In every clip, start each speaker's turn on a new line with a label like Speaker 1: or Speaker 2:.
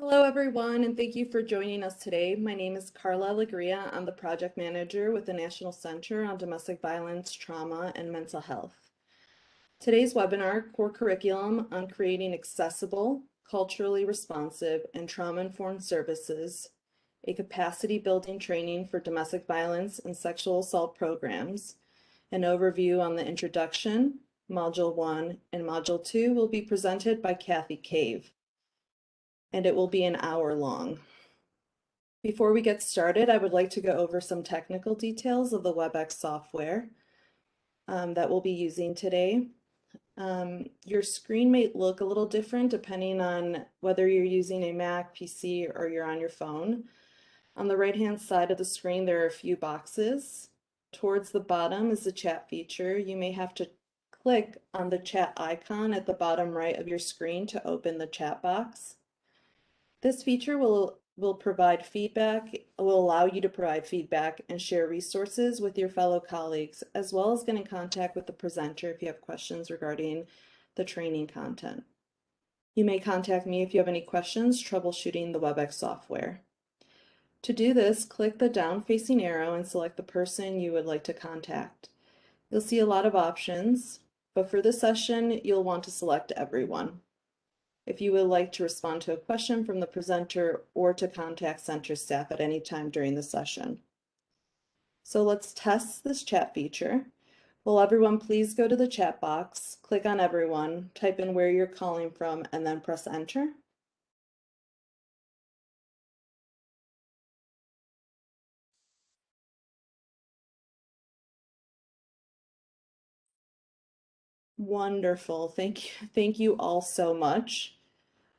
Speaker 1: Hello, everyone, and thank you for joining us today. My name is Carla Alegria. I'm the project manager with the National Center on Domestic Violence, Trauma, and Mental Health. Today's webinar, Core Curriculum on Creating Accessible, Culturally Responsive, and Trauma-Informed Services, a capacity building training for domestic violence and sexual assault programs, an overview on the introduction, Module 1, and Module 2 will be presented by Kathy Cave, and it will be an hour long. Before we get started, I would like to go over some technical details of the WebEx software that we'll be using today. Your screen may look a little different depending on whether you're using a Mac, PC, or you're on your phone. On the right-hand side of the screen, there are a few boxes. Towards the bottom is the chat feature. You may have to click on the chat icon at the bottom right of your screen to open the chat box. This feature will provide feedback, will allow you to provide feedback and share resources with your fellow colleagues, as well as get in contact with the presenter if you have questions regarding the training content. You may contact me if you have any questions troubleshooting the WebEx software. To do this, click the down-facing arrow and select the person you would like to contact. You'll see a lot of options, but for this session, you'll want to select everyone. If you would like to respond to a question from the presenter or to contact center staff at any time during the session. So let's test this chat feature. Will everyone please go to the chat box, click on everyone, type in where you're calling from, and then press enter. Wonderful. Thank you all so much.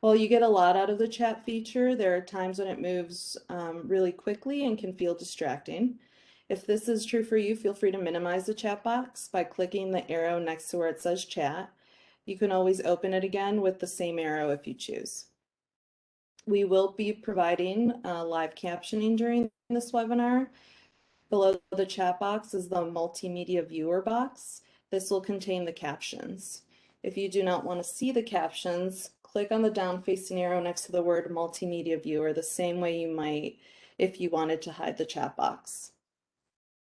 Speaker 1: Well, you get a lot out of the chat feature. There are times when it moves really quickly and can feel distracting. If this is true for you, feel free to minimize the chat box by clicking the arrow next to where it says chat. You can always open it again with the same arrow if you choose. We will be providing live captioning during this webinar. Below the chat box is the multimedia viewer box. This will contain the captions. If you do not want to see the captions, click on the down-facing arrow next to the word multimedia viewer the same way you might if you wanted to hide the chat box.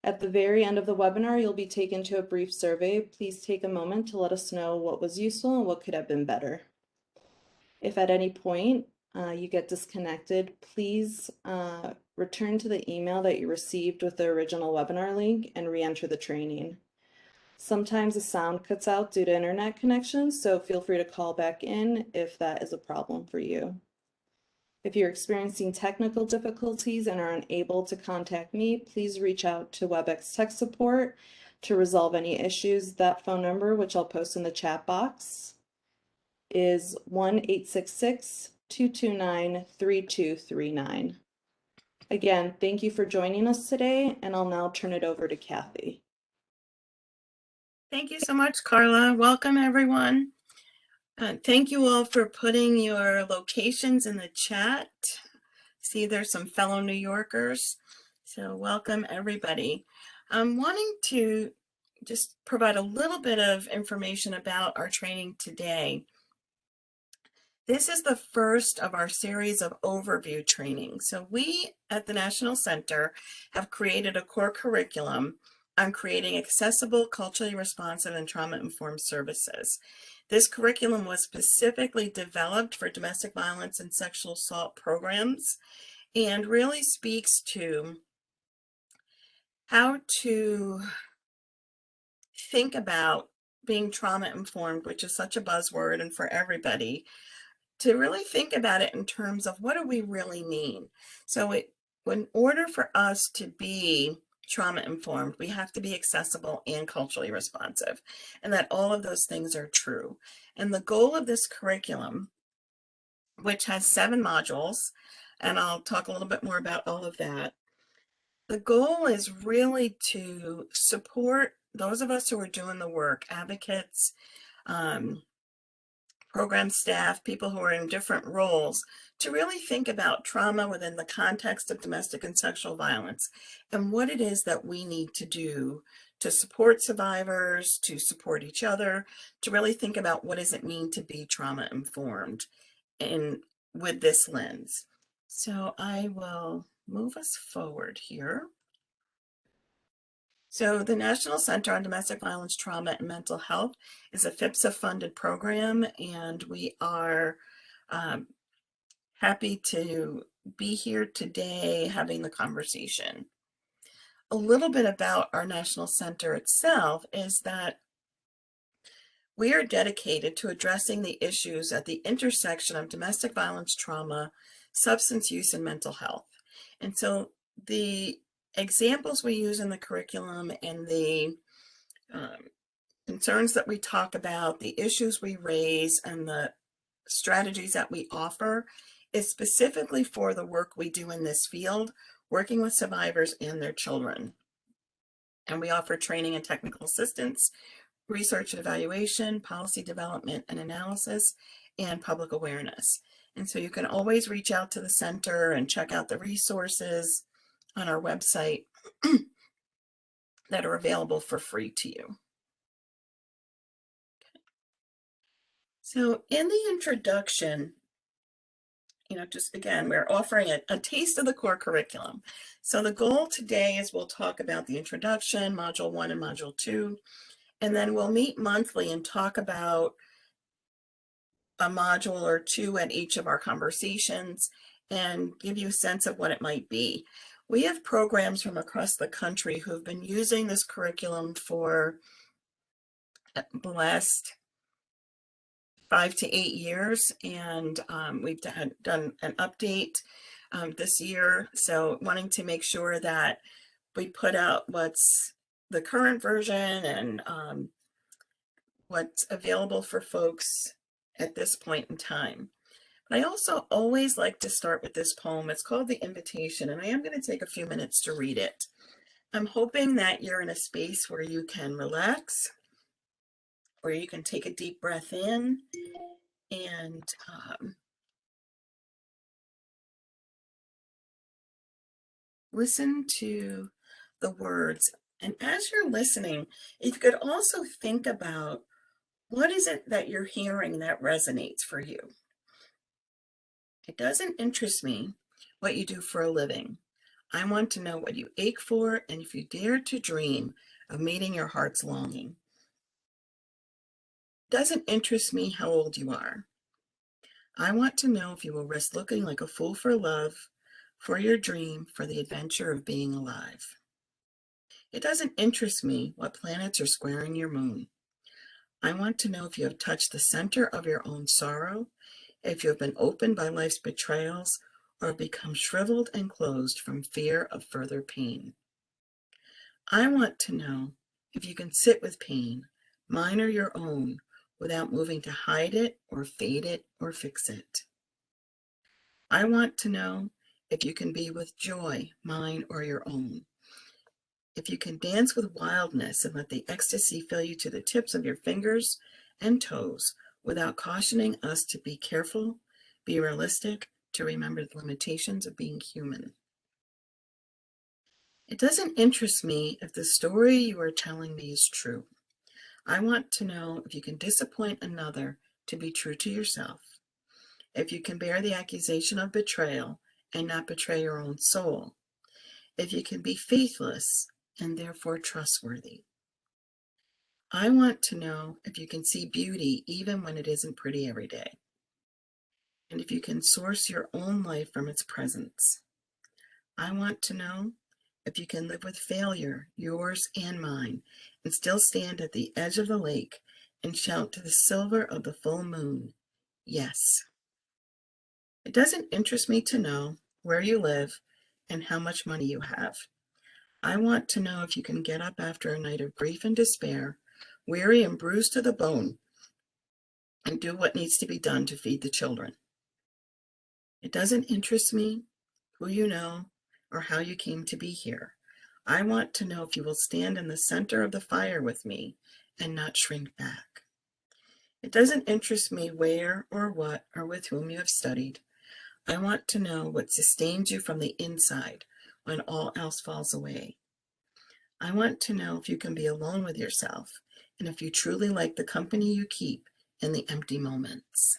Speaker 1: At the very end of the webinar, you'll be taken to a brief survey. Please take a moment to let us know what was useful and what could have been better. If at any point you get disconnected, please return to the email that you received with the original webinar link and re-enter the training. Sometimes the sound cuts out due to internet connections, so feel free to call back in if that is a problem for you. If you're experiencing technical difficulties and are unable to contact me, please reach out to WebEx Tech Support to resolve any issues. That phone number, which I'll post in the chat box, is 1-866-229-3239. Again, thank you for joining us today, and I'll now turn it over to Kathy.
Speaker 2: Thank you so much, Carla. Welcome, everyone. Thank you all for putting your locations in the chat. See, there's some fellow New Yorkers. So welcome, everybody. I'm wanting to just provide a little bit of information about our training today. This is the first of our series of overview training. So we at the National Center have created a core curriculum on creating accessible, culturally responsive, and trauma-informed services. This curriculum was specifically developed for domestic violence and sexual assault programs and really speaks to how to think about being trauma-informed, which is such a buzzword and for everybody, to really think about it in terms of what do we really mean. So in order for us to be trauma-informed, we have to be accessible and culturally responsive, and that all of those things are true. And the goal of this curriculum, which has 7 modules, and I'll talk a little bit more about all of that, the goal is really to support those of us who are doing the work, advocates, program staff, people who are in different roles, to really think about trauma within the context of domestic and sexual violence and what it is that we need to do to support survivors, to support each other, to really think about what does it mean to be trauma informed. And with this lens. So I will move us forward here. So the National Center on Domestic Violence, Trauma, and Mental Health is a FIPSA-funded program, and we are happy to be here today having the conversation. A little bit about our National Center itself is that we are dedicated to addressing the issues at the intersection of domestic violence, trauma, substance use, and mental health. And so the examples we use in the curriculum and the concerns that we talk about, the issues we raise, and the strategies that we offer is specifically for the work we do in this field, working with survivors and their children. And we offer training and technical assistance, research and evaluation, policy development and analysis, and public awareness. And so you can always reach out to the center and check out the resources on our website that are available for free to you. So in the introduction, just again, we're offering a taste of the core curriculum. So the goal today is we'll talk about the introduction, Module 1 and Module 2, and then we'll meet monthly and talk about a module or two at each of our conversations and give you a sense of what it might be. We have programs from across the country who have been using this curriculum for the last 5 to 8 years, and we've done an update this year. So wanting to make sure that we put out what's the current version and what's available for folks at this point in time. But I also always like to start with this poem. It's called The Invitation, and I am going to take a few minutes to read it. I'm hoping that you're in a space where you can relax, where you can take a deep breath in and listen to the words. And as you're listening, you could also think about what is it that you're hearing that resonates for you. It doesn't interest me what you do for a living. I want to know what you ache for and if you dare to dream of meeting your heart's longing. It doesn't interest me how old you are. I want to know if you will risk looking like a fool for love, for your dream, for the adventure of being alive. It doesn't interest me what planets are squaring your moon. I want to know if you have touched the center of your own sorrow, if you have been opened by life's betrayals, or become shriveled and closed from fear of further pain. I want to know if you can sit with pain, mine or your own, without moving to hide it or fade it or fix it. I want to know if you can be with joy, mine or your own. If you can dance with wildness and let the ecstasy fill you to the tips of your fingers and toes without cautioning us to be careful, be realistic, to remember the limitations of being human. It doesn't interest me if the story you are telling me is true. I want to know if you can disappoint another to be true to yourself, if you can bear the accusation of betrayal and not betray your own soul, if you can be faithless and therefore trustworthy. I want to know if you can see beauty even when it isn't pretty every day, and if you can source your own life from its presence. I want to know if you can live with failure, yours and mine, and still stand at the edge of the lake and shout to the silver of the full moon, yes. It doesn't interest me to know where you live and how much money you have. I want to know if you can get up after a night of grief and despair, weary and bruised to the bone, and do what needs to be done to feed the children. It doesn't interest me who you know or how you came to be here. I want to know if you will stand in the center of the fire with me and not shrink back. It doesn't interest me where or what or with whom you have studied. I want to know what sustains you from the inside when all else falls away. I want to know if you can be alone with yourself and if you truly like the company you keep in the empty moments.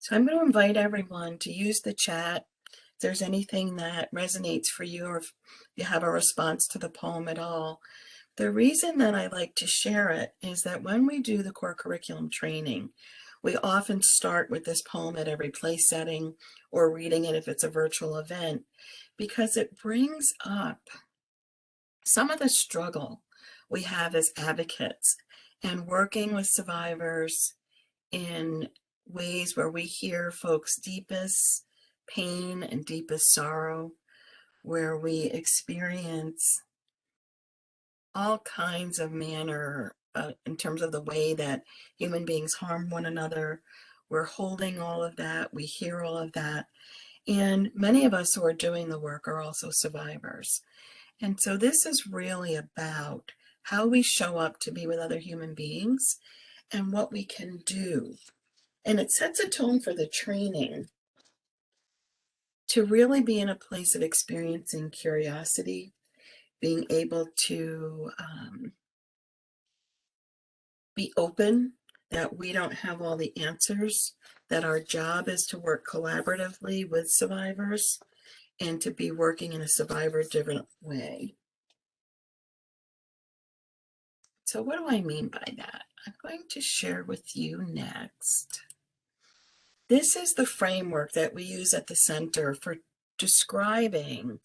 Speaker 2: So I'm going to invite everyone to use the chat. If there's anything that resonates for you, or if you have a response to the poem at all. The reason that I like to share it is that when we do the core curriculum training, we often start with this poem at every place setting, or reading it if it's a virtual event, because it brings up some of the struggle we have as advocates and working with survivors in ways where we hear folks' deepest pain and deepest sorrow, where we experience all kinds of manner in terms of the way that human beings harm one another. We're holding all of that, we hear all of that. And many of us who are doing the work are also survivors. And so this is really about how we show up to be with other human beings and what we can do. And it sets a tone for the training to really be in a place of experiencing curiosity, being able to be open, that we don't have all the answers, that our job is to work collaboratively with survivors and to be working in a survivor-driven way. So what do I mean by that? I'm going to share with you next. This is the framework that we use at the center for describing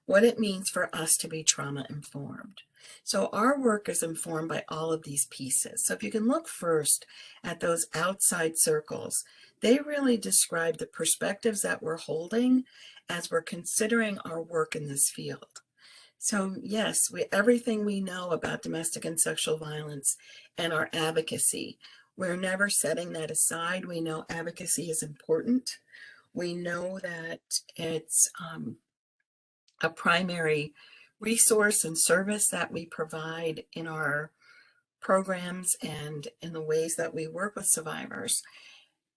Speaker 2: what it means for us to be trauma-informed. So our work is informed by all of these pieces. So if you can look first at those outside circles, they really describe the perspectives that we're holding as we're considering our work in this field. So yes, everything we know about domestic and sexual violence and our advocacy, we're never setting that aside. We know advocacy is important. We know that it's a primary resource and service that we provide in our programs and in the ways that we work with survivors.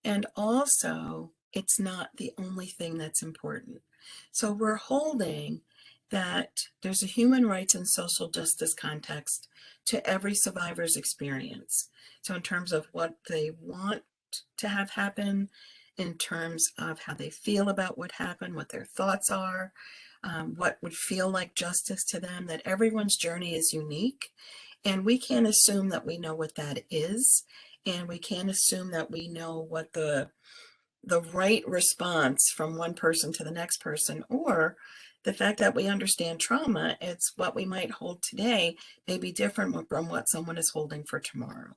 Speaker 2: And also, it's not the only thing that's important. So we're holding that there's a human rights and social justice context to every survivor's experience. So in terms of what they want to have happen, in terms of how they feel about what happened, what their thoughts are, what would feel like justice to them, that everyone's journey is unique. And we can't assume that we know what that is. And we can't assume that we know what the right response from one person to the next person, or the fact that we understand trauma, it's what we might hold today may be different from what someone is holding for tomorrow.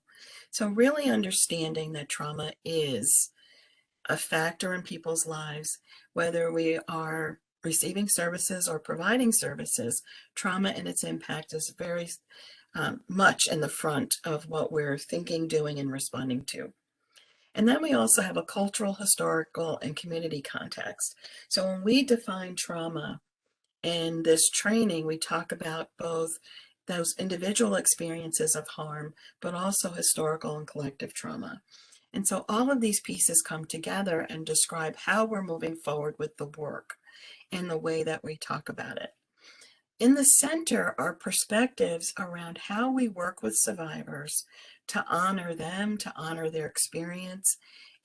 Speaker 2: So really understanding that trauma is a factor in people's lives, whether we are receiving services or providing services, trauma and its impact is very much in the front of what we're thinking, doing, and responding to. And then we also have a cultural, historical, and community context. So when we define trauma in this training, we talk about both those individual experiences of harm, but also historical and collective trauma. And so all of these pieces come together and describe how we're moving forward with the work and the way that we talk about it. In the center are perspectives around how we work with survivors to honor them, to honor their experience,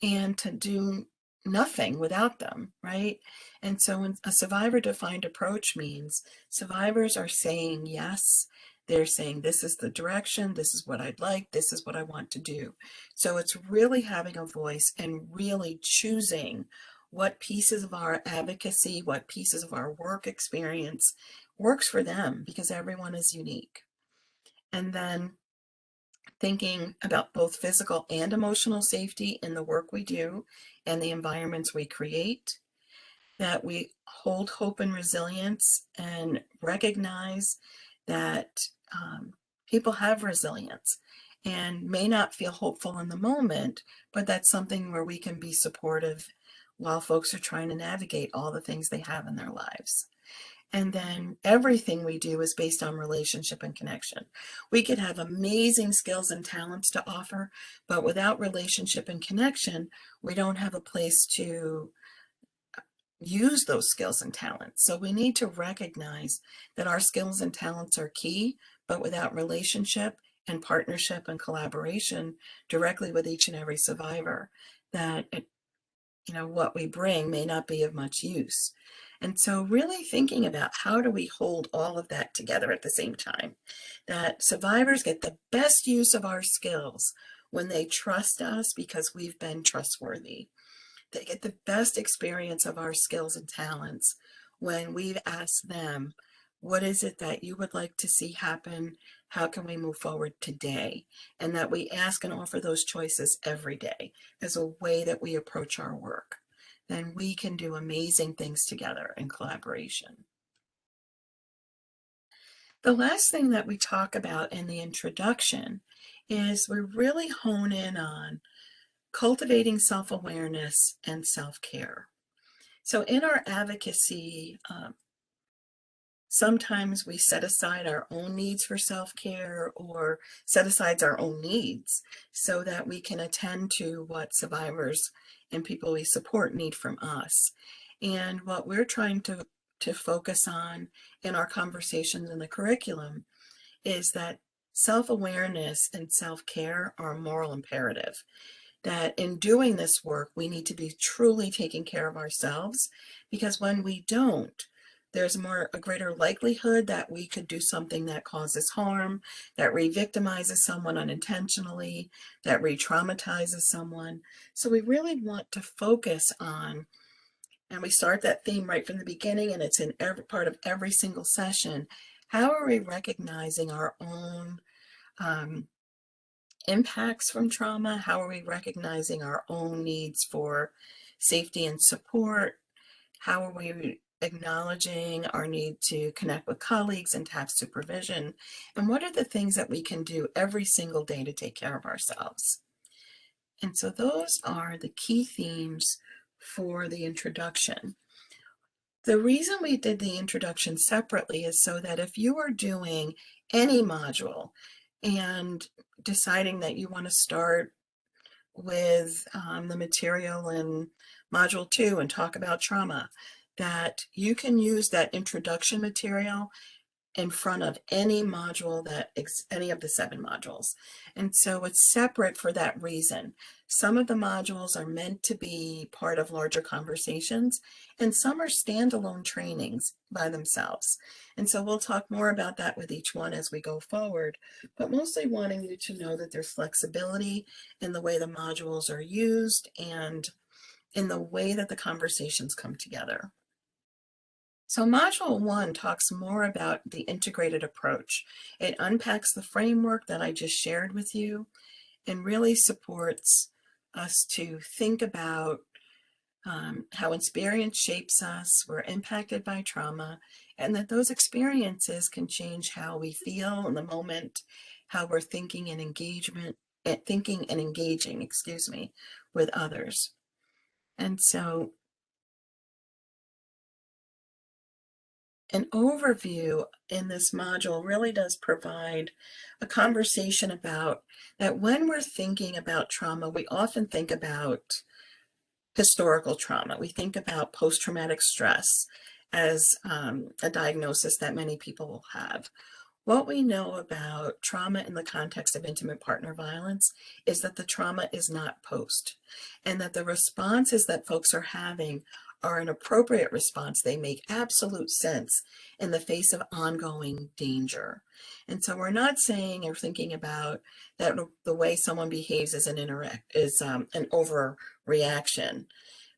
Speaker 2: and to do nothing without them, right? And so a survivor-defined approach means survivors are saying yes. They're saying, this is the direction, this is what I'd like, this is what I want to do. So it's really having a voice and really choosing what pieces of our advocacy, what pieces of our work experience works for them, because everyone is unique. And then thinking about both physical and emotional safety in the work we do and the environments we create, that we hold hope and resilience and recognize that people have resilience and may not feel hopeful in the moment, but that's something where we can be supportive while folks are trying to navigate all the things they have in their lives. And then everything we do is based on relationship and connection. We could have amazing skills and talents to offer, but without relationship and connection, we don't have a place to use those skills and talents. So we need to recognize that our skills and talents are key, but without relationship and partnership and collaboration directly with each and every survivor, that what we bring may not be of much use. And so really thinking about how do we hold all of that together at the same time, that survivors get the best use of our skills when they trust us because we've been trustworthy. They get the best experience of our skills and talents when we've asked them, what is it that you would like to see happen? How can we move forward today? And that we ask and offer those choices every day as a way that we approach our work. Then we can do amazing things together in collaboration. The last thing that we talk about in the introduction is we really hone in on cultivating self-awareness and self-care. So in our advocacy, sometimes we set aside our own needs for self-care or set aside our own needs so that we can attend to what survivors and people we support need from us. And what we're trying to focus on in our conversations in the curriculum is that self-awareness and self-care are a moral imperative. That in doing this work, we need to be truly taking care of ourselves, because when we don't, there's a greater likelihood that we could do something that causes harm, that re-victimizes someone unintentionally, that re-traumatizes someone. So we really want to focus on, and we start that theme right from the beginning, and it's in every part of every single session. How are we recognizing our own impacts from trauma? How are we recognizing our own needs for safety and support? How are we acknowledging our need to connect with colleagues and to have supervision? And what are the things that we can do every single day to take care of ourselves? And so those are the key themes for the introduction. The reason we did the introduction separately is so that if you are doing any module and deciding that you want to start with the material in Module 2 and talk about trauma, that you can use that introduction material in front of any module any of the 7 modules. And so it's separate for that reason. Some of the modules are meant to be part of larger conversations, and some are standalone trainings by themselves. And so we'll talk more about that with each one as we go forward, but mostly wanting you to know that there's flexibility in the way the modules are used and in the way that the conversations come together. So Module 1 talks more about the integrated approach. It unpacks the framework that I just shared with you and really supports us to think about how experience shapes us, we're impacted by trauma, and that those experiences can change how we feel in the moment, how we're thinking and engaging, with others. And so an overview in this module really does provide a conversation about that when we're thinking about trauma, we often think about historical trauma. We think about post-traumatic stress as a diagnosis that many people will have. What we know about trauma in the context of intimate partner violence is that the trauma is not post, and that the responses that folks are having are an appropriate response. They make absolute sense in the face of ongoing danger. And so we're not saying or thinking about that the way someone behaves is an overreaction.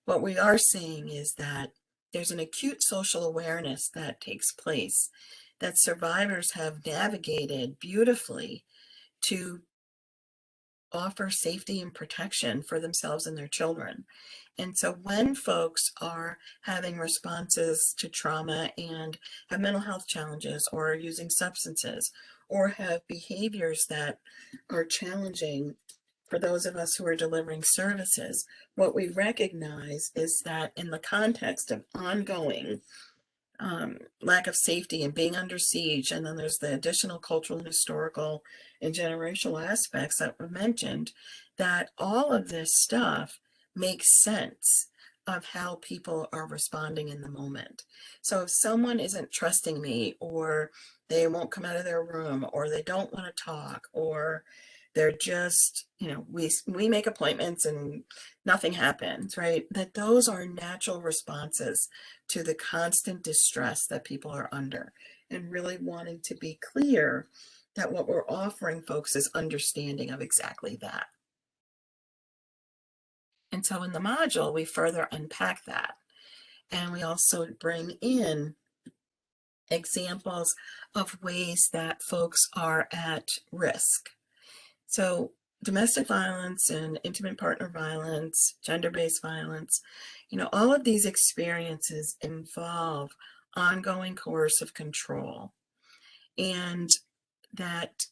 Speaker 2: What we are saying is that there's an acute social awareness that takes place that survivors have navigated beautifully to offer safety and protection for themselves and their children. And so when folks are having responses to trauma and have mental health challenges or are using substances or have behaviors that are challenging for those of us who are delivering services, what we recognize is that in the context of ongoing lack of safety and being under siege, and then there's the additional cultural and historical and generational aspects that were mentioned, that all of this stuff makes sense of how people are responding in the moment. So if someone isn't trusting me, or they won't come out of their room, or they don't want to talk, or they're just, we make appointments and nothing happens, right? That those are natural responses to the constant distress that people are under, and really wanting to be clear that what we're offering folks is understanding of exactly that. And so in the module, we further unpack that. And we also bring in examples of ways that folks are at risk. So domestic violence and intimate partner violence, gender-based violence, all of these experiences involve ongoing coercive control. And that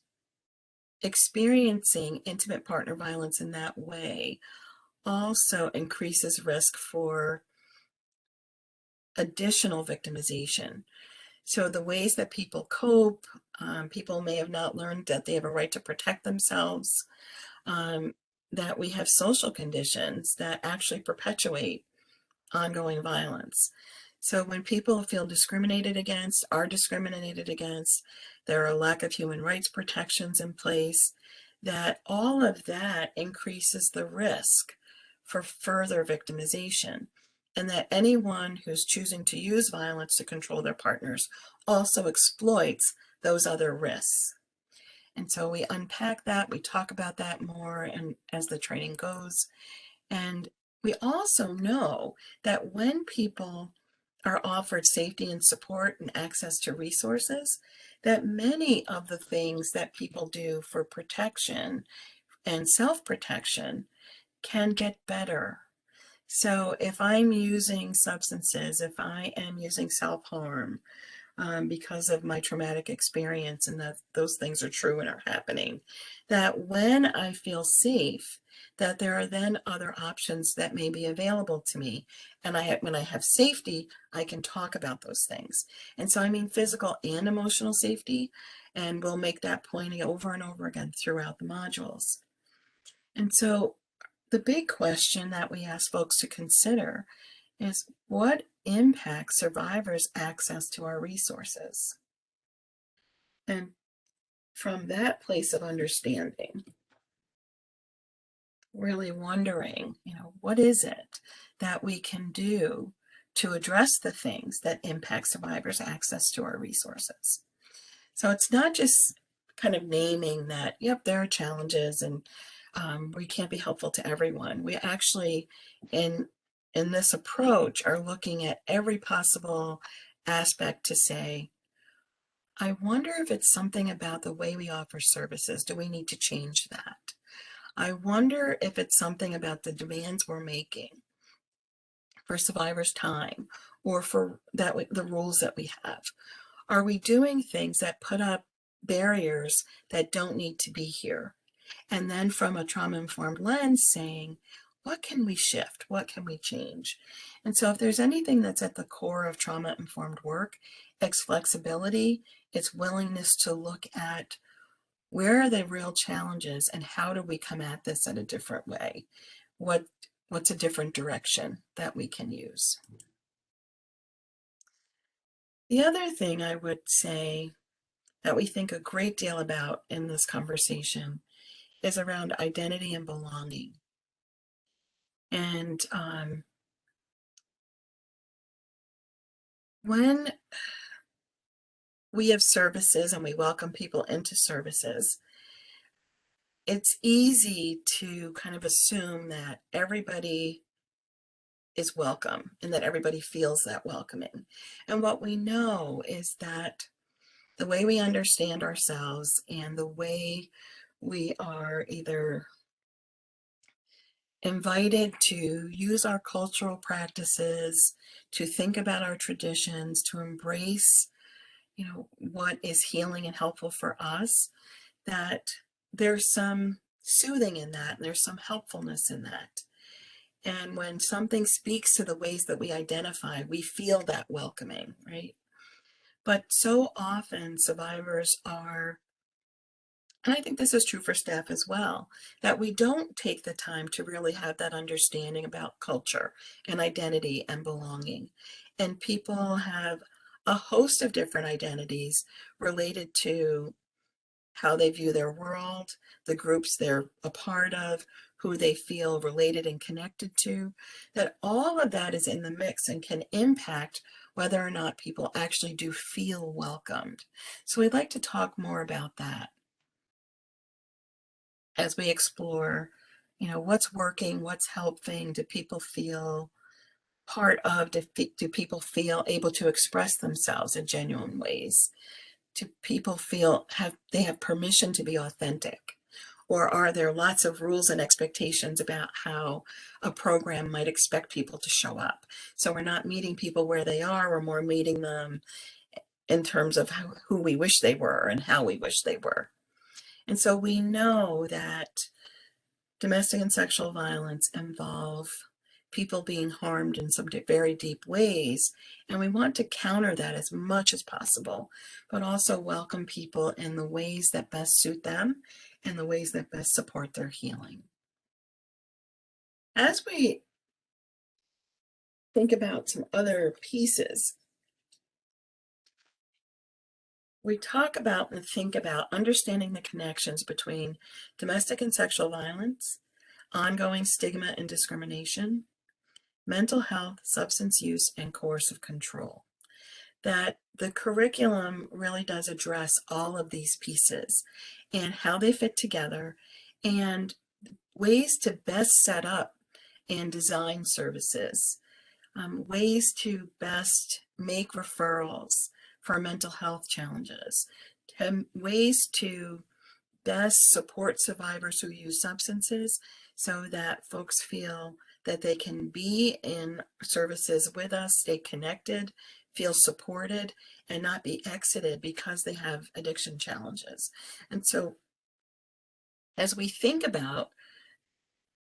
Speaker 2: experiencing intimate partner violence in that way also increases risk for additional victimization. So the ways that people cope, people may have not learned that they have a right to protect themselves, that we have social conditions that actually perpetuate ongoing violence. So when people feel discriminated against, are discriminated against, there are a lack of human rights protections in place, that all of that increases the risk for further victimization. And that anyone who's choosing to use violence to control their partners also exploits those other risks. And so we unpack that, we talk about that more and as the training goes. And we also know that when people are offered safety and support and access to resources, that many of the things that people do for protection and self-protection can get better. So if I'm using substances, if I am using self-harm, because of my traumatic experience, and that those things are true and are happening, that when I feel safe, that there are then other options that may be available to me. And when I have safety, I can talk about those things. And so I mean physical and emotional safety, and we'll make that point over and over again throughout the modules. And so the big question that we ask folks to consider is, what impacts survivors' access to our resources? And from that place of understanding, really wondering, what is it that we can do to address the things that impact survivors' access to our resources? So it's not just kind of naming that, yep, there are challenges and we can't be helpful to everyone. We actually, in this approach, are looking at every possible aspect to say, I wonder if it's something about the way we offer services. Do we need to change that? I wonder if it's something about the demands we're making for survivors' time, or for the rules that we have. Are we doing things that put up barriers that don't need to be here? And then from a trauma-informed lens saying, what can we shift? What can we change? And so if there's anything that's at the core of trauma-informed work, it's flexibility, it's willingness to look at where are the real challenges and how do we come at this in a different way? What's a different direction that we can use? The other thing I would say that we think a great deal about in this conversation is around identity and belonging. And when we have services and we welcome people into services, it's easy to kind of assume that everybody is welcome and that everybody feels that welcoming. And what we know is that the way we understand ourselves and the way we are either invited to use our cultural practices, to think about our traditions, to embrace, what is healing and helpful for us, that there's some soothing in that, and there's some helpfulness in that. And when something speaks to the ways that we identify, we feel that welcoming, right? But so often survivors are, and I think this is true for staff as well, that we don't take the time to really have that understanding about culture and identity and belonging. And people have a host of different identities related to how they view their world, the groups they're a part of, who they feel related and connected to, that all of that is in the mix and can impact whether or not people actually do feel welcomed. So we'd like to talk more about that as we explore, what's working, what's helping, do people feel part of, do people feel able to express themselves in genuine ways? Do people feel they have permission to be authentic? Or are there lots of rules and expectations about how a program might expect people to show up? So we're not meeting people where they are, we're more meeting them in terms of who we wish they were and how we wish they were. And so we know that domestic and sexual violence involve people being harmed in some very deep ways, and we want to counter that as much as possible, but also welcome people in the ways that best suit them and the ways that best support their healing. As we think about some other pieces, we talk about and think about understanding the connections between domestic and sexual violence, ongoing stigma and discrimination, mental health, substance use, and coercive control. That the curriculum really does address all of these pieces and how they fit together and ways to best set up and design services, ways to best make referrals for mental health challenges, ways to best support survivors who use substances so that folks feel that they can be in services with us, stay connected, feel supported, and not be exited because they have addiction challenges. And so as we think about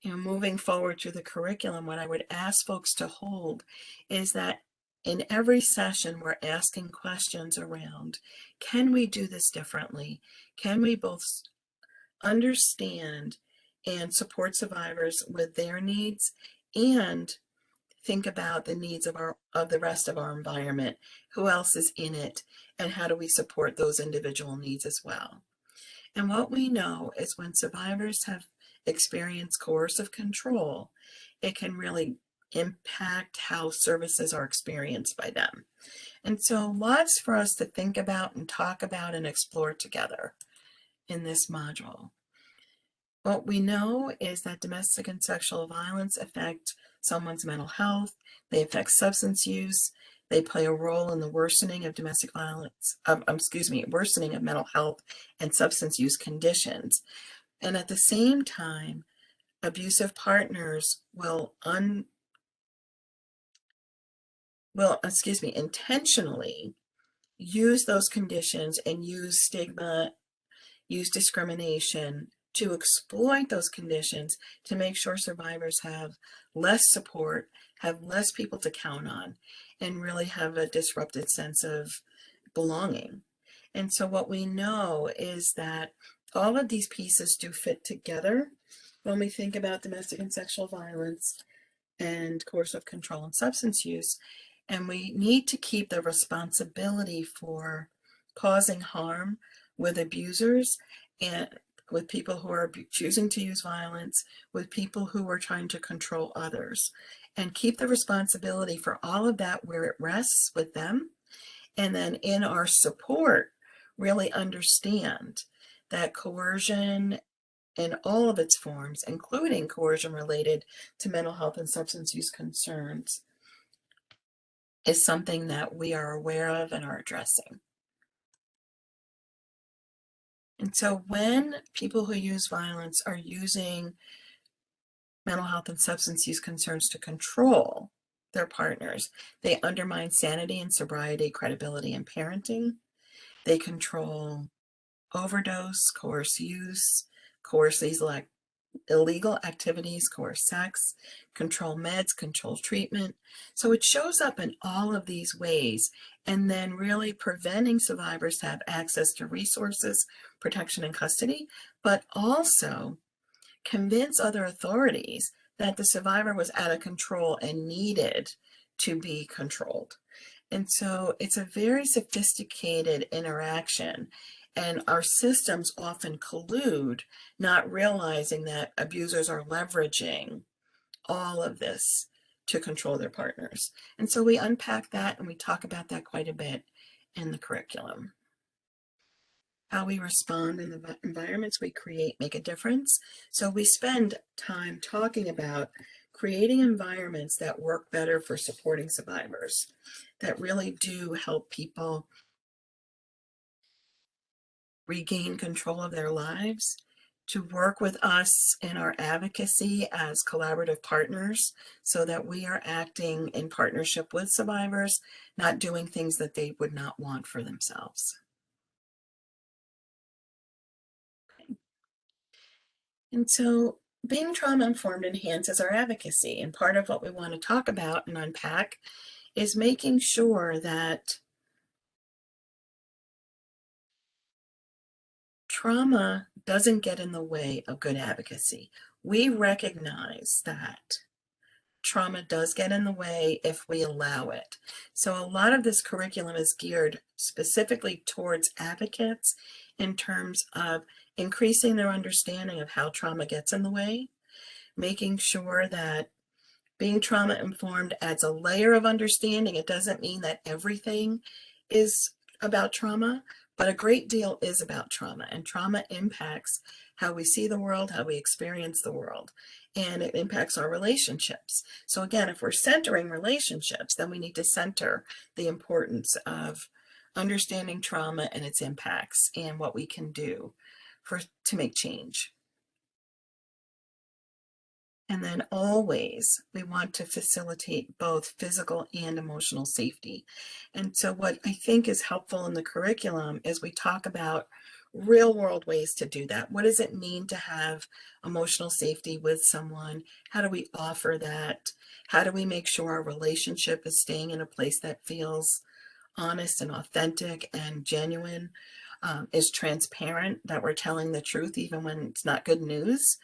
Speaker 2: moving forward through the curriculum, what I would ask folks to hold is that in every session, we're asking questions around, can we do this differently? Can we both understand and support survivors with their needs and think about the needs of the rest of our environment? Who else is in it, and how do we support those individual needs as well? And what we know is when survivors have experienced coercive control, it can really impact how services are experienced by them. And so lots for us to think about and talk about and explore together in this module. What we know is that domestic and sexual violence affect someone's mental health, they affect substance use, they play a role in the worsening of domestic violence, worsening of mental health and substance use conditions. And at the same time, abusive partners will intentionally use those conditions and use stigma, use discrimination to exploit those conditions to make sure survivors have less support, have less people to count on, and really have a disrupted sense of belonging. And so what we know is that all of these pieces do fit together when we think about domestic and sexual violence and coercive control and substance use. And we need to keep the responsibility for causing harm with abusers and with people who are choosing to use violence, with people who are trying to control others, and keep the responsibility for all of that where it rests with them. And then in our support, really understand that coercion in all of its forms, including coercion related to mental health and substance use concerns, is something that we are aware of and are addressing. And so when people who use violence are using mental health and substance use concerns to control their partners, they undermine sanity and sobriety, credibility, and parenting. They control overdose, coerce use, coerce these illegal activities, coerce sex, control meds, control treatment. So it shows up in all of these ways, and then really preventing survivors to have access to resources, protection, and custody, but also convince other authorities that the survivor was out of control and needed to be controlled. And so it's a very sophisticated interaction. And our systems often collude, not realizing that abusers are leveraging all of this to control their partners. And so we unpack that and we talk about that quite a bit in the curriculum. How we respond in the environments we create make a difference. So we spend time talking about creating environments that work better for supporting survivors, that really do help people regain control of their lives, to work with us in our advocacy as collaborative partners so that we are acting in partnership with survivors, not doing things that they would not want for themselves. And so being trauma-informed enhances our advocacy. And part of what we want to talk about and unpack is making sure that trauma doesn't get in the way of good advocacy. We recognize that trauma does get in the way if we allow it. So a lot of this curriculum is geared specifically towards advocates in terms of increasing their understanding of how trauma gets in the way, making sure that being trauma informed adds a layer of understanding. It doesn't mean that everything is about trauma, but a great deal is about trauma, and trauma impacts how we see the world, how we experience the world, and it impacts our relationships. So again, if we're centering relationships, then we need to center the importance of understanding trauma and its impacts and what we can do to make change. And then always we want to facilitate both physical and emotional safety. And so what I think is helpful in the curriculum is we talk about real world ways to do that. What does it mean to have emotional safety with someone? How do we offer that? How do we make sure our relationship is staying in a place that feels honest and authentic and genuine, is transparent, that we're telling the truth even when it's not good news?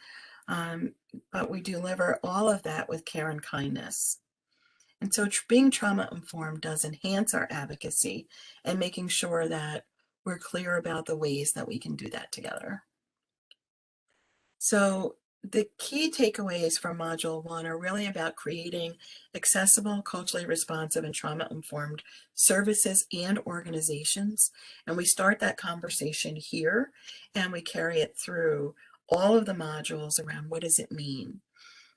Speaker 2: But we deliver all of that with care and kindness. And so being trauma informed does enhance our advocacy and making sure that we're clear about the ways that we can do that together. So the key takeaways from Module 1 are really about creating accessible, culturally responsive, and trauma-informed services and organizations. And we start that conversation here, and we carry it through all of the modules around what does it mean.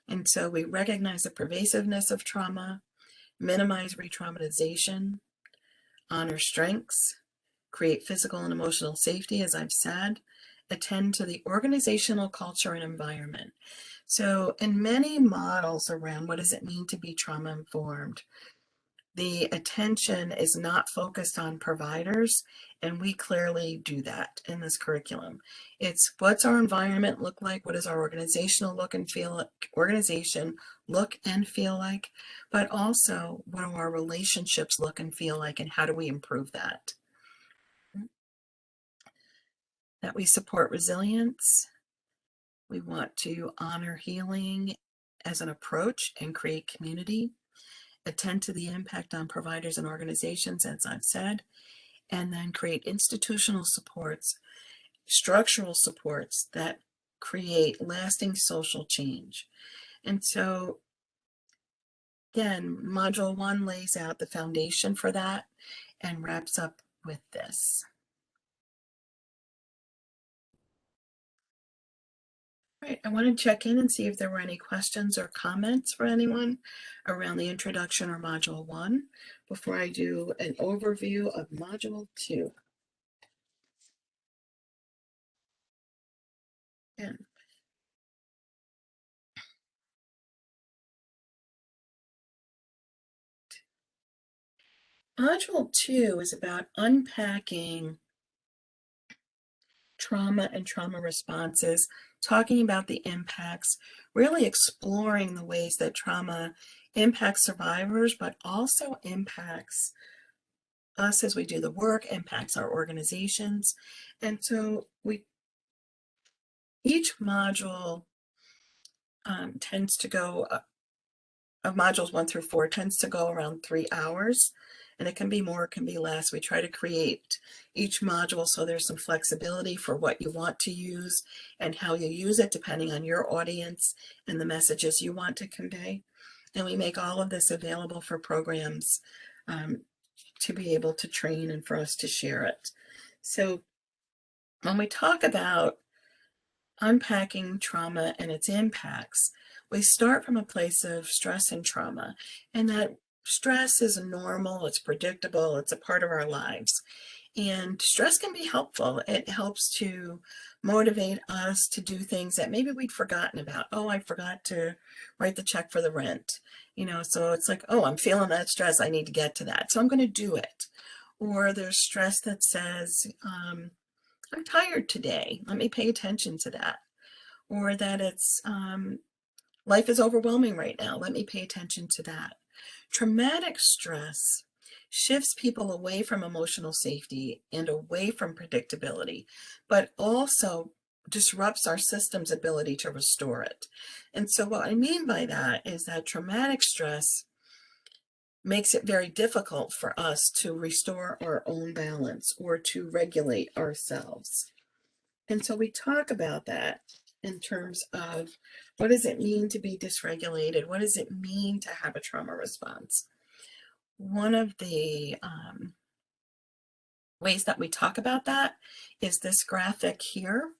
Speaker 2: And so we recognize the pervasiveness of trauma, minimize re-traumatization, honor strengths, create physical and emotional safety, as I've said, attend to the organizational culture and environment. So in many models around what does it mean to be trauma informed, the attention is not focused on providers, and we clearly do that in this curriculum. It's what's our environment look like, what does our organizational look and feel like, but also what do our relationships look and feel like, and how do we improve that? That we support resilience. We want to honor healing as an approach and create community, attend to the impact on providers and organizations, as I've said, and then create institutional supports, structural supports that create lasting social change. And so, again, Module 1 lays out the foundation for that and wraps up with this. All right, I want to check in and see if there were any questions or comments for anyone around the introduction or Module 1 before I do an overview of Module 2. Again, Module 2 is about unpacking trauma and trauma responses, talking about the impacts, really exploring the ways that trauma impacts survivors, but also impacts us as we do the work, impacts our organizations. And so each module tends to go, of modules 1 through 4, tends to go around 3 hours. and it can be more, it can be less. We try to create each module so there's some flexibility for what you want to use and how you use it depending on your audience and the messages you want to convey. And we make all of this available for programs to be able to train and for us to share it. So when we talk about unpacking trauma and its impacts, we start from a place of stress and trauma, and that stress is normal, it's predictable, it's a part of our lives. And stress can be helpful. It helps to motivate us to do things that maybe we'd forgotten about. Oh, I forgot to write the check for the rent. So it's like, oh, I'm feeling that stress. I need to get to that. So I'm going to do it. Or there's stress that says, I'm tired today. Let me pay attention to that. Or that it's, life is overwhelming right now. Let me pay attention to that. Traumatic stress shifts people away from emotional safety and away from predictability, but also disrupts our system's ability to restore it. And so what I mean by that is that traumatic stress makes it very difficult for us to restore our own balance or to regulate ourselves. And so we talk about that in terms of what does it mean to be dysregulated? What does it mean to have a trauma response? One of the ways that we talk about that is this graphic here.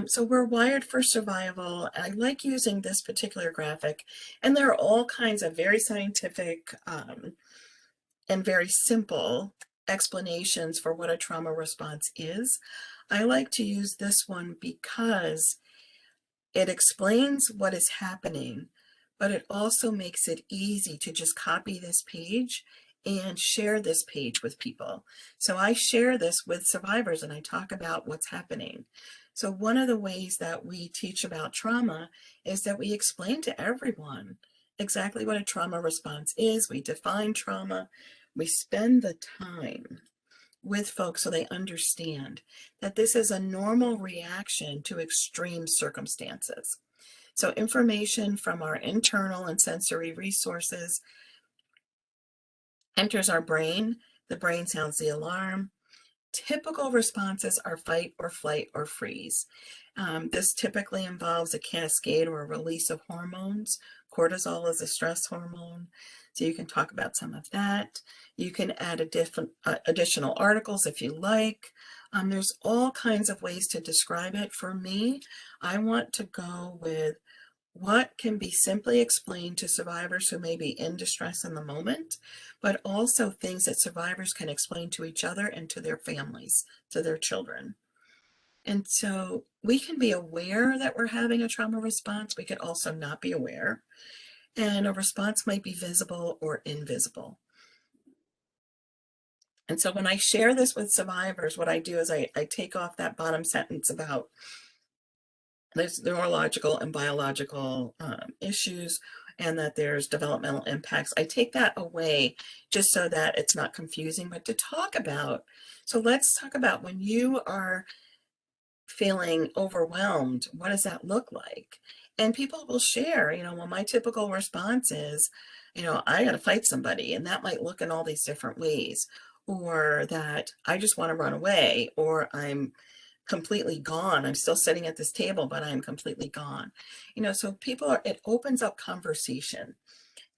Speaker 2: So we're wired for survival. I like using this particular graphic, and there are all kinds of very scientific and very simple explanations for what a trauma response is. I like to use this one because it explains what is happening, but it also makes it easy to just copy this page and share this page with people. So I share this with survivors and I talk about what's happening. So one of the ways that we teach about trauma is that we explain to everyone exactly what a trauma response is. We define trauma. We spend the time with folks so they understand that this is a normal reaction to extreme circumstances. So information from our internal and sensory resources enters our brain. The brain sounds the alarm. Typical responses are fight or flight or freeze. This typically involves a cascade or a release of hormones. Cortisol is a stress hormone, so you can talk about some of that. You can add additional articles if you like. There's all kinds of ways to describe it. For me, I want to go with what can be simply explained to survivors who may be in distress in the moment, but also things that survivors can explain to each other and to their families, to their children. And so we can be aware that we're having a trauma response. We could also not be aware. And a response might be visible or invisible. And so when I share this with survivors, what I do is I take off that bottom sentence about there's neurological and biological issues and that there's developmental impacts. I take that away just so that it's not confusing, but to talk about. So let's talk about when you are feeling overwhelmed, what does that look like? And people will share, well, my typical response is, I got to fight somebody, and that might look in all these different ways, or that I just want to run away, or I'm completely gone. I'm still sitting at this table, but I'm completely gone. So it opens up conversation.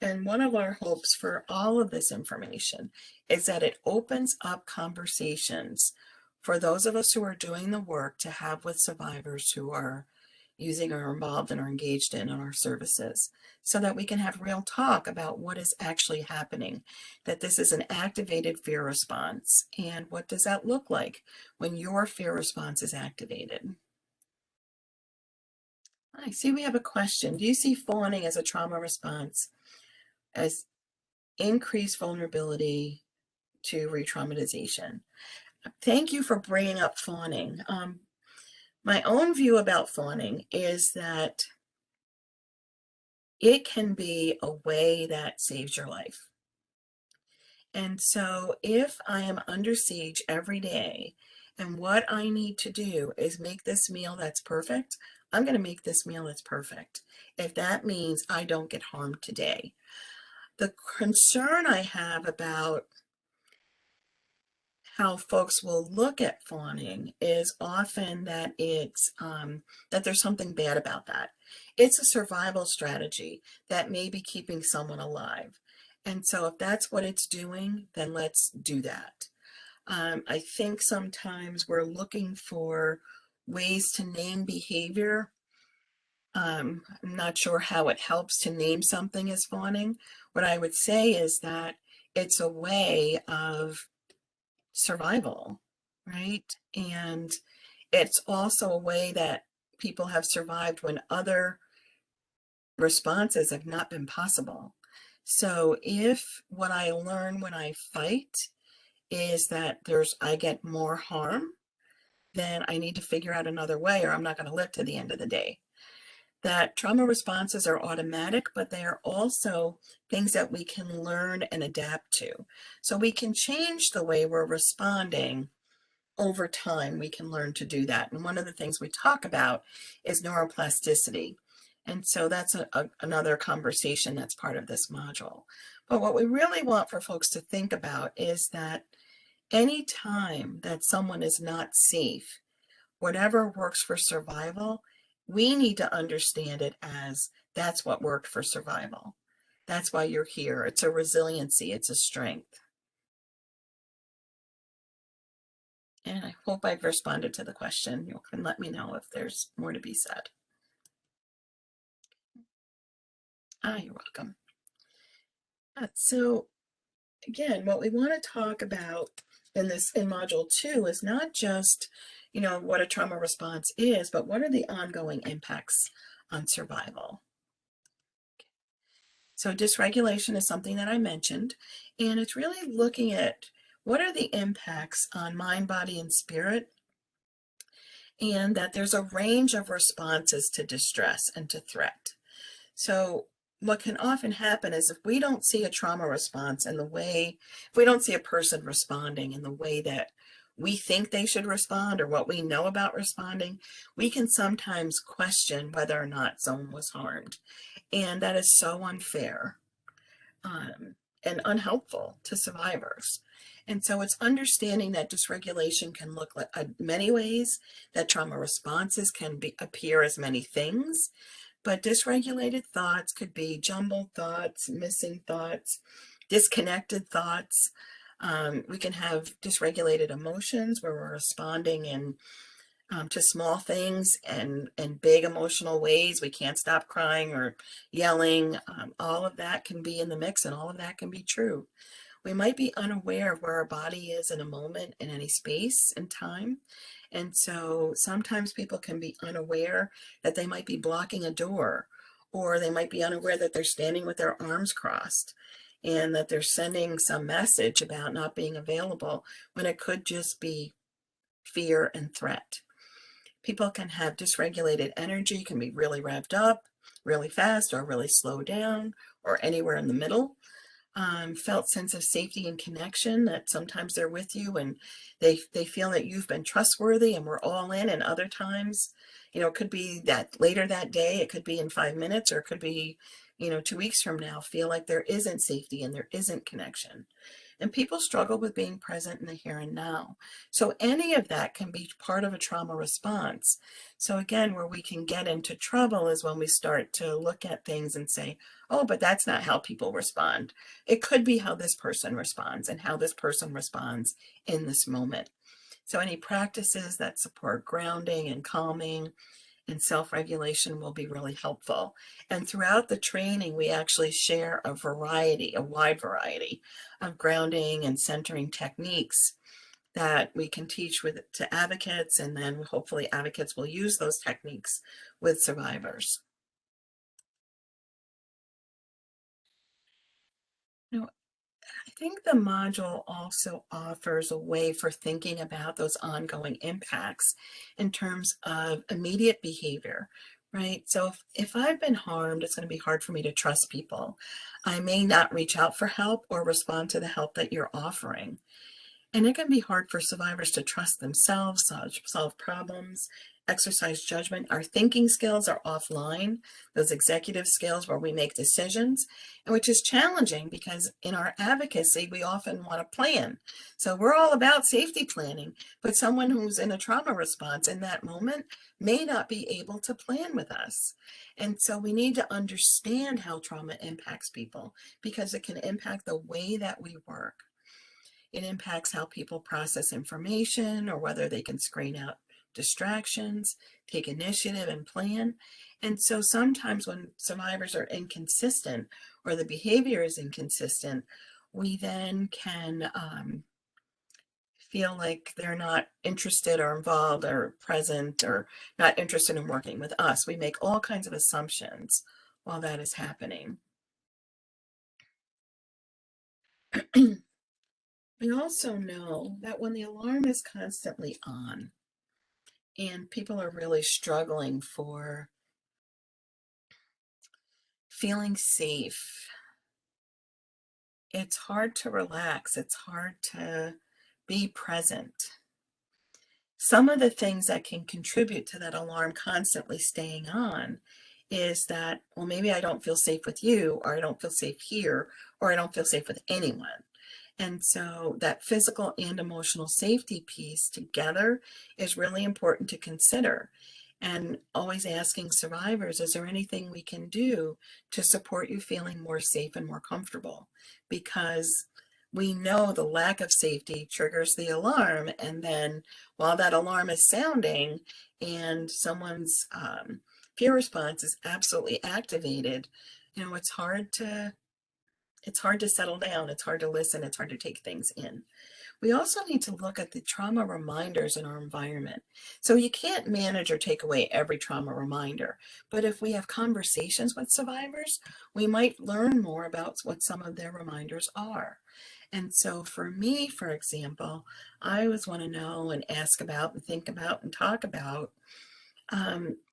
Speaker 2: And one of our hopes for all of this information is that it opens up conversations for those of us who are doing the work to have with survivors who are using or involved and are engaged in our services, so that we can have real talk about what is actually happening, that this is an activated fear response, and what does that look like when your fear response is activated. I see we have a question. Do you see fawning as a trauma response as increased vulnerability to re-traumatization? Thank you for bringing up fawning. My own view about fawning is that it can be a way that saves your life. And so if I am under siege every day and what I need to do is make this meal that's perfect, I'm going to make this meal that's perfect. If that means I don't get harmed today. The concern I have about how folks will look at fawning is often that it's that there's something bad about that. It's a survival strategy that may be keeping someone alive. And so if that's what it's doing, then let's do that. I think sometimes we're looking for ways to name behavior. I'm not sure how it helps to name something as fawning. What I would say is that it's a way of survival, right? And it's also a way that people have survived when other responses have not been possible. So if what I learn when I fight is that I get more harm, then I need to figure out another way or I'm not going to live to the end of the day. That trauma responses are automatic, but they are also things that we can learn and adapt to. So we can change the way we're responding over time. We can learn to do that. And one of the things we talk about is neuroplasticity. And so that's another conversation that's part of this module. But what we really want for folks to think about is that any time that someone is not safe, whatever works for survival, we need to understand it as that's what worked for survival. That's why you're here. It's a resiliency, it's a strength. And I hope I've responded to the question. You can let me know if there's more to be said. You're welcome. So again, what we want to talk about in module 2 is not just, what a trauma response is, but what are the ongoing impacts on survival. So dysregulation is something that I mentioned, and it's really looking at what are the impacts on mind, body, and spirit, and that there's a range of responses to distress and to threat. So what can often happen is if we don't see a trauma response if we don't see a person responding in the way that we think they should respond or what we know about responding, we can sometimes question whether or not someone was harmed. And that is so unfair and unhelpful to survivors. And so it's understanding that dysregulation can look like many ways, that trauma responses can appear as many things, but dysregulated thoughts could be jumbled thoughts, missing thoughts, disconnected thoughts. We can have dysregulated emotions where we're responding to small things and big emotional ways. We can't stop crying or yelling. All of that can be in the mix and all of that can be true. We might be unaware of where our body is in a moment in any space and time. And so sometimes people can be unaware that they might be blocking a door, or they might be unaware that they're standing with their arms crossed and that they're sending some message about not being available when it could just be fear and threat. People can have dysregulated energy, can be really revved up, really fast, or really slow down, or anywhere in the middle. Felt sense of safety and connection, that sometimes they're with you and they feel that you've been trustworthy and we're all in, and other times, it could be that later that day, it could be in 5 minutes, or it could be, 2 weeks from now, feel like there isn't safety and there isn't connection. And people struggle with being present in the here and now. So any of that can be part of a trauma response. So again, where we can get into trouble is when we start to look at things and say, oh, but that's not how people respond. It could be how this person responds and how this person responds in this moment. So any practices that support grounding and calming and self-regulation will be really helpful. And throughout the training, we actually share a wide variety of grounding and centering techniques that we can teach to advocates, and then hopefully advocates will use those techniques with survivors. I think the module also offers a way for thinking about those ongoing impacts in terms of immediate behavior, right? So if I've been harmed, it's going to be hard for me to trust people. I may not reach out for help or respond to the help that you're offering. And it can be hard for survivors to trust themselves, solve problems, exercise judgment. Our thinking skills are offline, those executive skills where we make decisions, and which is challenging because in our advocacy, we often want to plan. So we're all about safety planning, but someone who's in a trauma response in that moment may not be able to plan with us. And so we need to understand how trauma impacts people because it can impact the way that we work. It impacts how people process information or whether they can screen out distractions, take initiative and plan. And so sometimes when survivors are inconsistent or the behavior is inconsistent, we then can feel like they're not interested or involved or present or not interested in working with us. We make all kinds of assumptions while that is happening. We also know that when the alarm is constantly on and people are really struggling for feeling safe, it's hard to relax, it's hard to be present. Some of the things that can contribute to that alarm constantly staying on is that, well, maybe I don't feel safe with you, or I don't feel safe here, or I don't feel safe with anyone. And so that physical and emotional safety piece together is really important to consider. And always asking survivors, is there anything we can do to support you feeling more safe and more comfortable? Because we know the lack of safety triggers the alarm. And then while that alarm is sounding and someone's fear response is absolutely activated, it's hard to settle down. It's hard to listen. It's hard to take things in. We also need to look at the trauma reminders in our environment. So you can't manage or take away every trauma reminder, but if we have conversations with survivors, we might learn more about what some of their reminders are. And so for me, for example, I always want to know and ask about and think about and talk about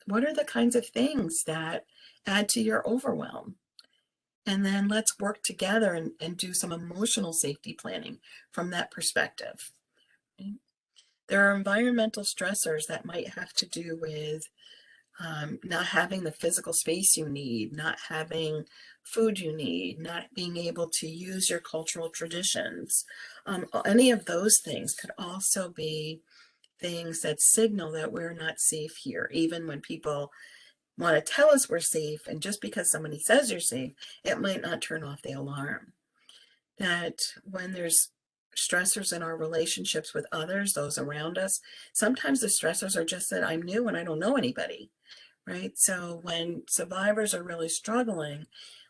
Speaker 2: what are the kinds of things that add to your overwhelm? And then let's work together and do some emotional safety planning from that perspective. There are environmental stressors that might have to do with not having the physical space you need, not having food you need, not being able to use your cultural traditions. Any of those things could also be things that signal that we're not safe here, even when people want to tell us we're safe, and just because somebody says you're safe, it might not turn off the alarm. That when there's stressors in our relationships with others, those around us, sometimes the stressors are just that I'm new and I don't know anybody, right? So when survivors are really struggling,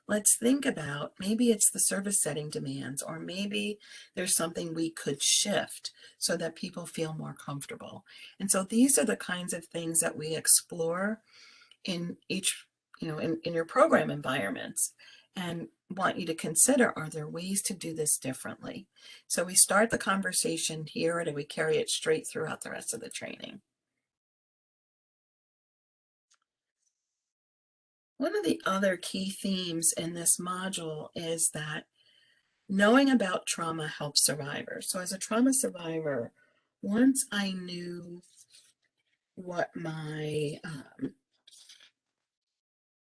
Speaker 2: let's think about maybe it's the service setting demands, or maybe there's something we could shift so that people feel more comfortable. And so these are the kinds of things that we explore in each, in your program environments, and want you to consider, are there ways to do this differently? So we start the conversation here and we carry it straight throughout the rest of the training. One of the other key themes in this module is that knowing about trauma helps survivors. So as a trauma survivor, once I knew what my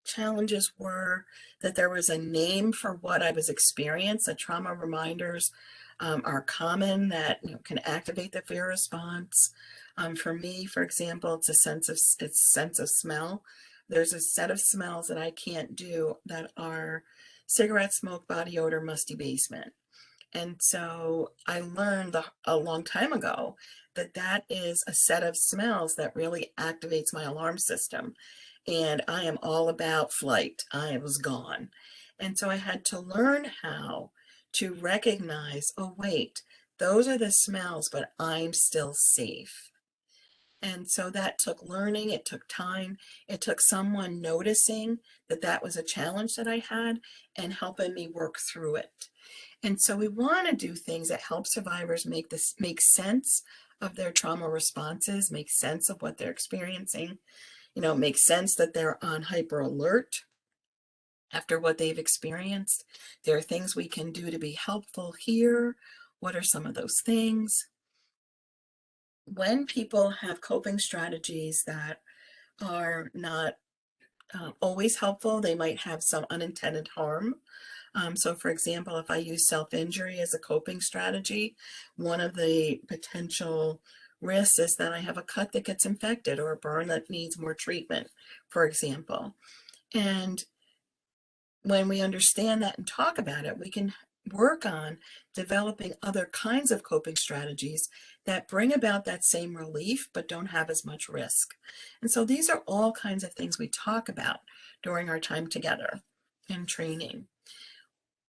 Speaker 2: challenges were, that there was a name for what I was experiencing. The trauma reminders are common that can activate the fear response. For me, for example, it's sense of smell. There's a set of smells that I can't do that are cigarette smoke, body odor, musty basement. And so I learned a long time ago that that is a set of smells that really activates my alarm system. And I am all about flight. I was gone. And so I had to learn how to recognize, oh, wait, those are the smells, but I'm still safe. And so that took learning, it took time, it took someone noticing that that was a challenge that I had and helping me work through it. And so we want to do things that help survivors make sense of their trauma responses, make sense of what they're experiencing, make sense that they're on hyper alert after what they've experienced. There are things we can do to be helpful here, What are some of those things? When people have coping strategies that are not always helpful, they might have some unintended harm. So for example, if I use self-injury as a coping strategy, one of the potential risks is that I have a cut that gets infected or a burn that needs more treatment, for example. And when we understand that and talk about it, we can work on developing other kinds of coping strategies that bring about that same relief but don't have as much risk. And so these are all kinds of things we talk about during our time together in training.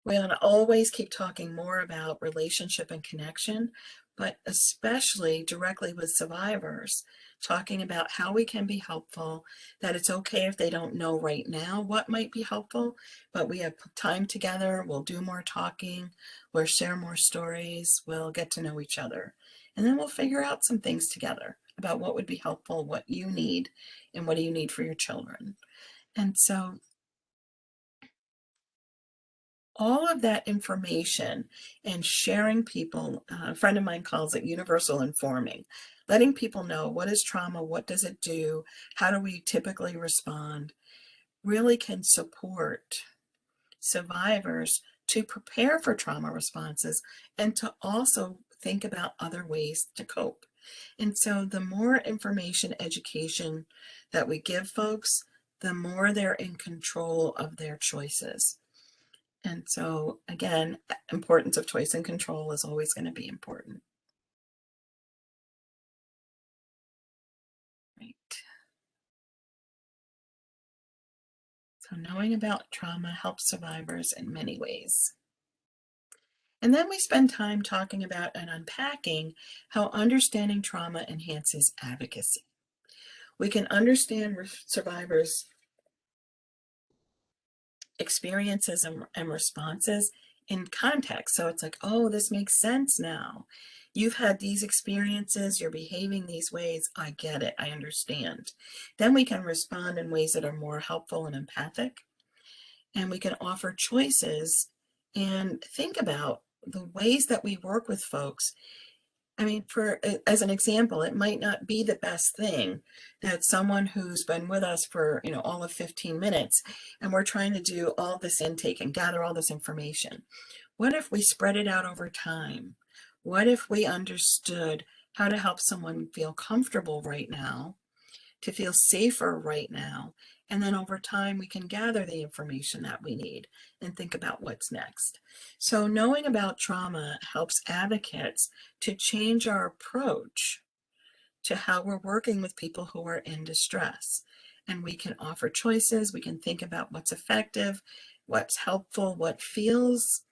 Speaker 2: We want to always keep talking more about relationship and connection, but especially directly with survivors, talking about how we can be helpful, that it's okay if they don't know right now what might be helpful, but we have time together, we'll do more talking, we'll share more stories, we'll get to know each other, and then we'll figure out some things together about what would be helpful, what you need, and what do you need for your children. And so all of that information and sharing people, a friend of mine calls it universal informing, letting people know what is trauma, what does it do, how do we typically respond, really can support survivors to prepare for trauma responses and to also think about other ways to cope. And so the more information, education that we give folks, the more they're in control of their choices. And so, again, importance of choice and control is always going to be important. Right. So knowing about trauma helps survivors in many ways. And then we spend time talking about and unpacking how understanding trauma enhances advocacy. We can understand survivors' experiences and responses in context. So it's like, oh, this makes sense now. You've had these experiences, you're behaving these ways, I get it, I understand. Then we can respond in ways that are more helpful and empathic, and we can offer choices and think about the ways that we work with folks. I mean, as an example, it might not be the best thing that someone who's been with us for, all of 15 minutes, and we're trying to do all this intake and gather all this information. What if we spread it out over time? What if we understood how to help someone feel comfortable right now, to feel safer right now, and then over time we can gather the information that we need and think about what's next. So knowing about trauma helps advocates to change our approach to how we're working with people who are in distress. And we can offer choices, we can think about what's effective, what's helpful, what feels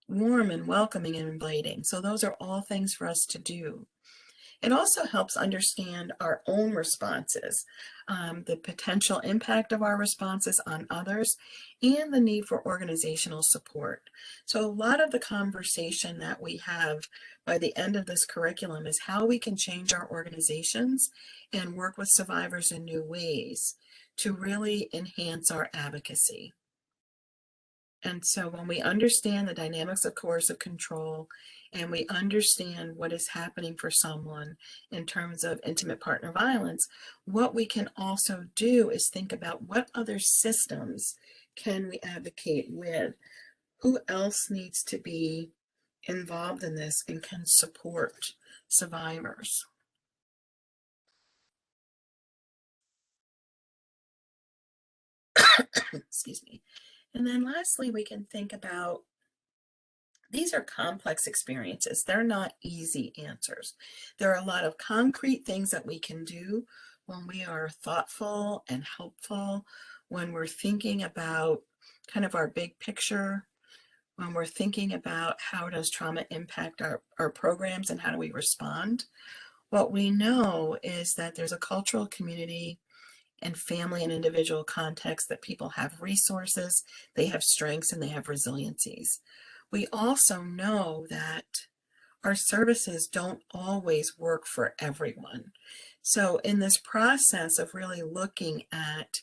Speaker 2: warm and welcoming and inviting. So those are all things for us to do. It also helps understand our own responses, the potential impact of our responses on others, and the need for organizational support. So a lot of the conversation that we have by the end of this curriculum is how we can change our organizations and work with survivors in new ways to really enhance our advocacy. And so when we understand the dynamics of coercive control and we understand what is happening for someone in terms of intimate partner violence, what we can also do is think about what other systems can we advocate with? Who else needs to be involved in this and can support survivors? Excuse me. And then lastly, we can think about these are complex experiences. They're not easy answers. There are a lot of concrete things that we can do when we are thoughtful and helpful, when we're thinking about kind of our big picture, when we're thinking about how does trauma impact our programs and how do we respond. What we know is that there's a cultural community and family and individual context that people have resources, they have strengths, and they have resiliencies. We also know that our services don't always work for everyone. So in this process of really looking at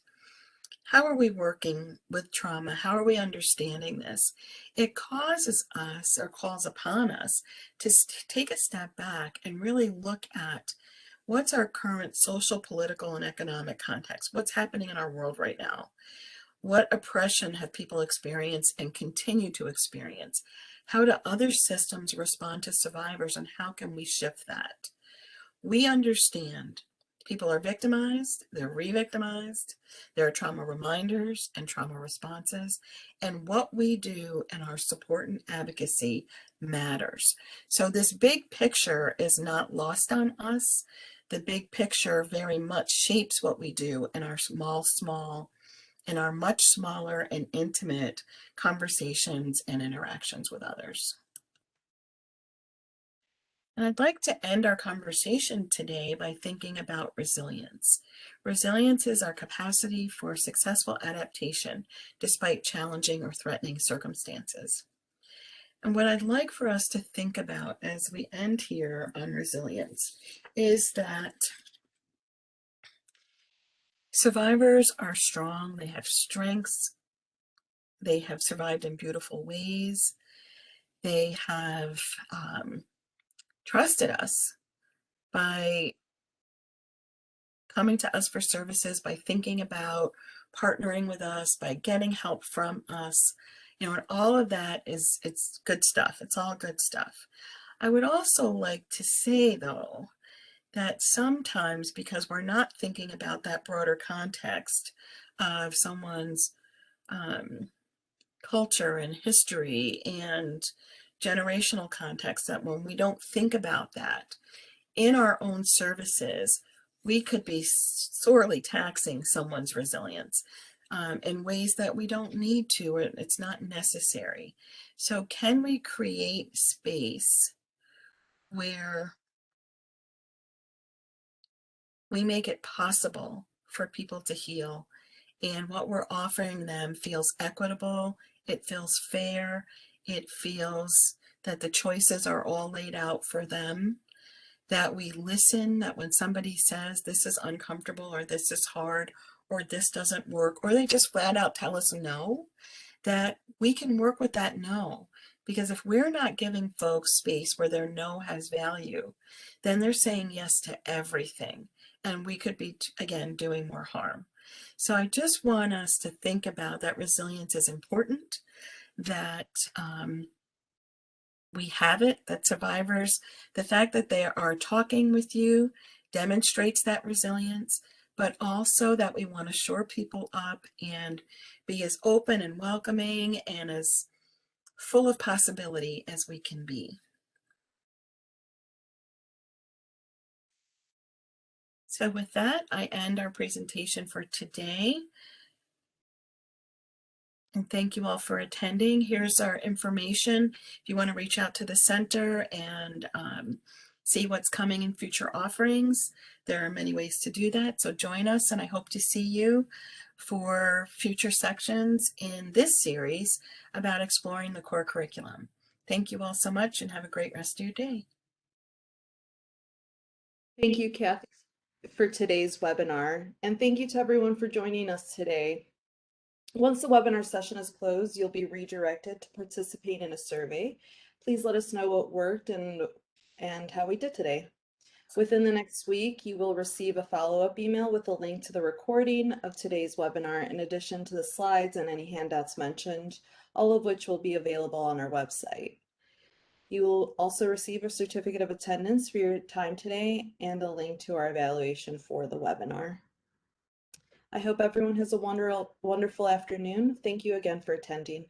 Speaker 2: How are we working with trauma? How are we understanding this? It causes us or calls upon us to take a step back and really look at what's our current social, political, and economic context? What's happening in our world right now? What oppression have people experienced and continue to experience? How do other systems respond to survivors, and how can we shift that? We understand people are victimized, they're re-victimized, there are trauma reminders and trauma responses, and what we do in our support and advocacy matters. So this big picture is not lost on us. The big picture very much shapes what we do in our in our much smaller and intimate conversations and interactions with others. And I'd like to end our conversation today by thinking about resilience. Resilience is our capacity for successful adaptation despite challenging or threatening circumstances. And what I'd like for us to think about as we end here on resilience is that survivors are strong, they have strengths, they have survived in beautiful ways, they have trusted us by coming to us for services, by thinking about partnering with us, by getting help from us, and all of that it's good stuff. It's all good stuff. I would also like to say, though, that sometimes because we're not thinking about that broader context of someone's culture and history and generational context, that when we don't think about that in our own services, we could be sorely taxing someone's resilience in ways that we don't need to, or it's not necessary. So can we create space where we make it possible for people to heal, and what we're offering them feels equitable, it feels fair, it feels that the choices are all laid out for them, that we listen, that when somebody says this is uncomfortable or this is hard or this doesn't work, or they just flat out tell us no, that we can work with that no. Because if we're not giving folks space where their no has value, then they're saying yes to everything. And we could be, again, doing more harm. So I just want us to think about that resilience is important, that we have it, that survivors, the fact that they are talking with you demonstrates that resilience, but also that we want to shore people up and be as open and welcoming and as full of possibility as we can be. So with that, I end our presentation for today. And thank you all for attending. Here's our information. If you want to reach out to the center and see what's coming in future offerings, there are many ways to do that. So join us, and I hope to see you for future sections in this series about exploring the core curriculum. Thank you all so much, and have a great rest of your day.
Speaker 1: Thank you, Kathy, for today's webinar, and thank you to everyone for joining us today. Once the webinar session is closed, you'll be redirected to participate in a survey. Please let us know what worked and how we did today. Within the next week, you will receive a follow-up email with a link to the recording of today's webinar, in addition to the slides and any handouts mentioned, all of which will be available on our website. You will also receive a certificate of attendance for your time today and a link to our evaluation for the webinar. I hope everyone has a wonderful afternoon. Thank you again for attending.